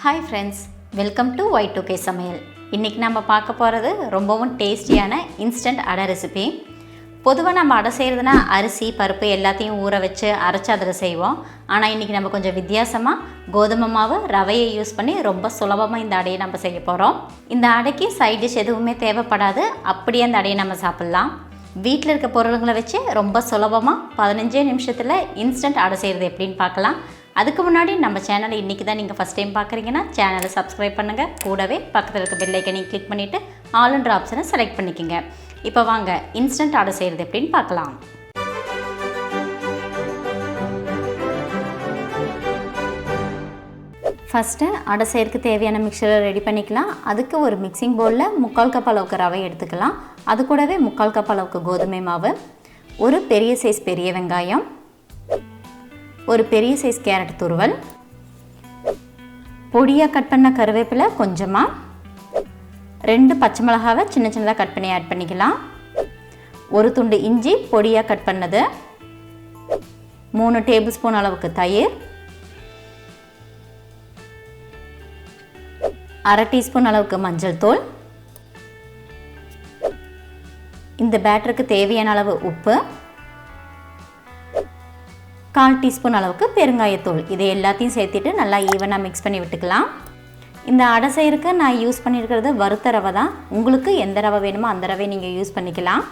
Hi friends, welcome to Y2K Samayal. இன்னைக்கு நம்ம பார்க்க போறது ரொம்பவும் டேஸ்டியான இன்ஸ்டன்ட் அடை ரெசிபி. பொதுவாக நம்ம அடை செய்யறதுனா அரிசி, பருப்பு எல்லாத்தையும் ஊற வச்சு அரைச்சு அதில் செய்வோம். ஆனால் இன்னைக்கு நம்ம கொஞ்சம் வித்தியாசமாக கோதுமை மாவு, ரவையை யூஸ் பண்ணி ரொம்ப சுலபமாக இந்த அடையை நம்ம செய்ய போகிறோம். இந்த அடைக்கு சைட் டிஷ் எதுவுமே தேவைப்படாது. அப்படியே அந்த அடையை நம்ம சாப்பிட்லாம். வீட்டில் இருக்க பொருளுங்களை வச்சு ரொம்ப சுலபமாக 15 நிமிஷத்தில் இன்ஸ்டன்ட் அடை செய்கிறது எப்படின்னு பார்க்கலாம். அதுக்கு முன்னாடி நம்ம சேனலை இன்றைக்கி தான் நீங்கள் ஃபஸ்ட் டைம் பார்க்குறீங்கன்னா சேனலை சப்ஸ்கிரைப் பண்ணுங்கள். கூடவே பக்கத்தில் இருக்க பெல் ஐக்கனை கிளிக் பண்ணிவிட்டு ஆல்ன்ற ஆப்ஷனை செலக்ட் பண்ணிக்கோங்க. இப்போ வாங்க இன்ஸ்டன்ட் அடை செய்கிறது எப்படின்னு பார்க்கலாம். ஃபஸ்ட்டு அடை செய்யறதுக்கு தேவையான மிக்சரை ரெடி பண்ணிக்கலாம். அதுக்கு ஒரு மிக்சிங் பவுலில் 3/4 கப் அளவுக்கு ரவை எடுத்துக்கலாம். அது கூடவே 3/4 கப் அளவுக்கு கோதுமை மாவு, ஒரு பெரிய சைஸ் பெரிய வெங்காயம், ஒரு பெரிய சைஸ் கேரட் துருவல், பொடியாக கட் பண்ண கருவேப்பிலை கொஞ்சமாக, 2 பச்சை மிளகாவை சின்ன சின்னதாக கட் பண்ணி ஆட் பண்ணிக்கலாம், ஒரு துண்டு இஞ்சி பொடியாக கட் பண்ணது, 3 டேபிள் ஸ்பூன் அளவுக்கு தயிர், 1/2 டீஸ்பூன் அளவுக்கு மஞ்சள் தூள், இந்த பேட்டருக்கு தேவையான அளவு உப்பு, 1/4 டீஸ்பூன் அளவுக்கு பெருங்காயத்தூள். இதை எல்லாத்தையும் சேர்த்துட்டு நல்லா ஈவனாக மிக்ஸ் பண்ணி விட்டுக்கலாம். இந்த அடை செய்யறதுக்கு நான் யூஸ் பண்ணியிருக்கிறது வறுத்த ரவை தான். உங்களுக்கு எந்த ரவை வேணுமோ அந்த ரவை நீங்கள் யூஸ் பண்ணிக்கலாம்.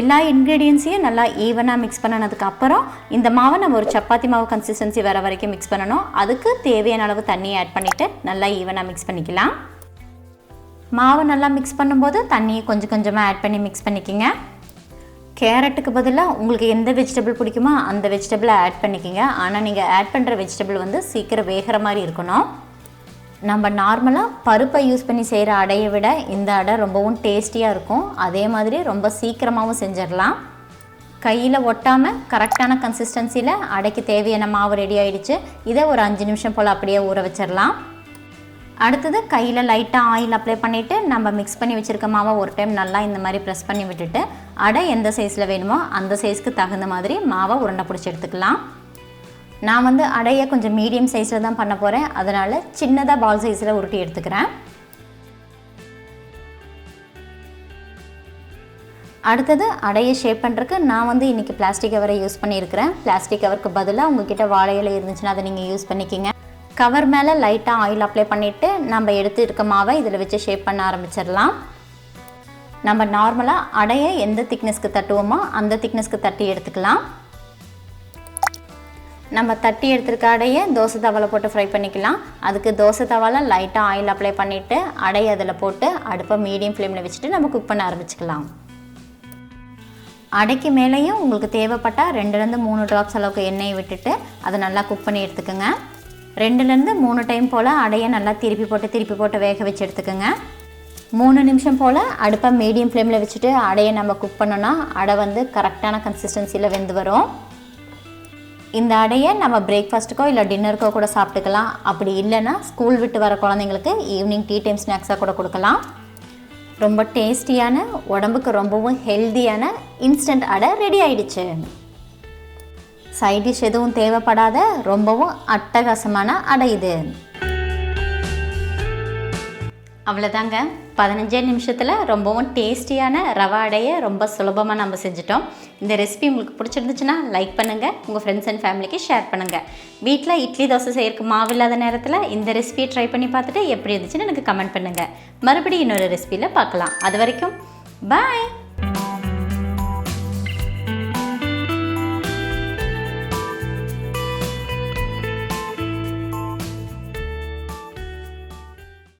எல்லா இன்க்ரீடியன்ஸையும் நல்லா ஈவனாக மிக்ஸ் பண்ணதுக்கப்புறம் இந்த மாவை நம்ம ஒரு சப்பாத்தி மாவு கன்சிஸ்டன்சி வர வரைக்கும் மிக்ஸ் பண்ணணும். அதுக்கு தேவையான அளவு தண்ணி ஆட் பண்ணிவிட்டு நல்லா ஈவனாக மிக்ஸ் பண்ணிக்கலாம். மாவு நல்லா மிக்ஸ் பண்ணும்போது தண்ணியை கொஞ்சம் கொஞ்சமாக ஆட் பண்ணி மிக்ஸ் பண்ணிக்கோங்க. கேரட்டுக்கு பதிலாக உங்களுக்கு எந்த வெஜிடபிள் பிடிக்குமோ அந்த வெஜிடபிளை ஆட் பண்ணிக்கோங்க. ஆனால் நீங்கள் ஆட் பண்ணுற வெஜிடபிள் வந்து சீக்கிரம் வேகிற மாதிரி இருக்கணும். நம்ம நார்மலாக பருப்பை யூஸ் பண்ணி செய்கிற அடையை விட இந்த அடை ரொம்பவும் டேஸ்டியாக இருக்கும். அதே மாதிரி ரொம்ப சீக்கிரமாகவும் செஞ்சிடலாம். கையில் ஒட்டாமல் கரெக்டான கன்சிஸ்டன்சியில் அடைக்கு தேவையான மாவு ரெடி ஆகிடுச்சு. இதை ஒரு 5 நிமிஷம் போல் அப்படியே ஊற வச்சிடலாம். அடுத்தது கையில் லைட்டாக ஆயில் அப்ளை பண்ணிவிட்டு நம்ம மிக்ஸ் பண்ணி வச்சுருக்க மாவை ஒரு டைம் நல்லா இந்த மாதிரி ப்ரெஸ் பண்ணி விட்டுட்டு அடை எந்த சைஸில் வேணுமோ அந்த சைஸ்க்கு தகுந்த மாதிரி மாவை உருண்டை பிடிச்சி எடுத்துக்கலாம். நான் வந்து அடையை கொஞ்சம் மீடியம் சைஸில் தான் பண்ண போகிறேன். அதனால் சின்னதாக பால் சைஸில் உருட்டி எடுத்துக்கிறேன். அடுத்தது அடையை ஷேப் பண்ணுறதுக்கு நான் வந்து இன்றைக்கி பிளாஸ்டிக் கவரை யூஸ் பண்ணியிருக்கிறேன். பிளாஸ்டிக் கவருக்கு பதிலாக உங்ககிட்ட வாழை இலை இருந்துச்சுன்னா அதை நீங்கள் யூஸ் பண்ணிக்கிங்க. கவர் மேலே லைட்டாக ஆயில் அப்ளை பண்ணிவிட்டு நம்ம எடுத்து இருக்க மாவை இதில் வச்சு ஷேப் பண்ண ஆரம்பிச்சிடலாம். நம்ம நார்மலாக அடையை எந்த திக்னஸ்க்கு தட்டுவோமோ அந்த திக்னஸ்க்கு தட்டி எடுத்துக்கலாம். நம்ம தட்டி எடுத்துருக்க அடையை தோசை தவாவில் போட்டு ஃப்ரை பண்ணிக்கலாம். அதுக்கு தோசை தவாவில் லைட்டாக ஆயில் அப்ளை பண்ணிவிட்டு அடையை அதில் போட்டு அடுப்பை மீடியம் ஃப்ளேமில் வச்சுட்டு நம்ம குக் பண்ண ஆரம்பிச்சுக்கலாம். அடைக்கு மேலேயும் உங்களுக்கு தேவைப்பட்டால் 2-3 ட்ராப்ஸ் அளவுக்கு எண்ணெயை விட்டுட்டு அதை நல்லா குக் பண்ணி எடுத்துக்கோங்க. 2-3 டைம் போல் அடையை நல்லா திருப்பி போட்டு வேக வச்சு எடுத்துக்கோங்க. 3 நிமிஷம் போல் அடுப்பை மீடியம் ஃப்ளேமில் வச்சுட்டு அடையை நம்ம குக் பண்ணோன்னா அடை வந்து கரெக்டான கன்சிஸ்டன்சியில் வெந்து வரும். இந்த அடையை நம்ம பிரேக்ஃபாஸ்ட்டுக்கோ இல்லை டின்னருக்கோ கூட சாப்பிட்டுக்கலாம். அப்படி இல்லைன்னா ஸ்கூல் விட்டு வர குழந்தைங்களுக்கு ஈவினிங் டீ டைம் ஸ்நாக்ஸாக கூட கொடுக்கலாம். ரொம்ப டேஸ்டியான, உடம்புக்கு ரொம்பவும் ஹெல்த்தியான இன்ஸ்டன்ட் அடை ரெடி ஆயிடுச்சு. சைட் டிஷ் எதுவும் தேவைப்படாத ரொம்பவும் அட்டகாசமான அடை இது. அவ்வளோதாங்க, 15 நிமிஷத்தில் ரொம்பவும் டேஸ்டியான ரவா அடையை ரொம்ப சுலபமாக நம்ம செஞ்சிட்டோம். இந்த ரெசிபி உங்களுக்கு பிடிச்சிருந்துச்சுன்னா லைக் பண்ணுங்கள், உங்கள் ஃப்ரெண்ட்ஸ் அண்ட் ஃபேமிலிக்கு ஷேர் பண்ணுங்கள். வீட்டில் இட்லி தோசை செய்யறதுக்கு மாவு இல்லாத நேரத்தில் இந்த ரெசிபியை ட்ரை பண்ணி பார்த்துட்டு எப்படி இருந்துச்சுன்னு எனக்கு கமெண்ட் பண்ணுங்கள். மறுபடியும் இன்னொரு ரெசிபியில் பார்க்கலாம். அது வரைக்கும் பாய்.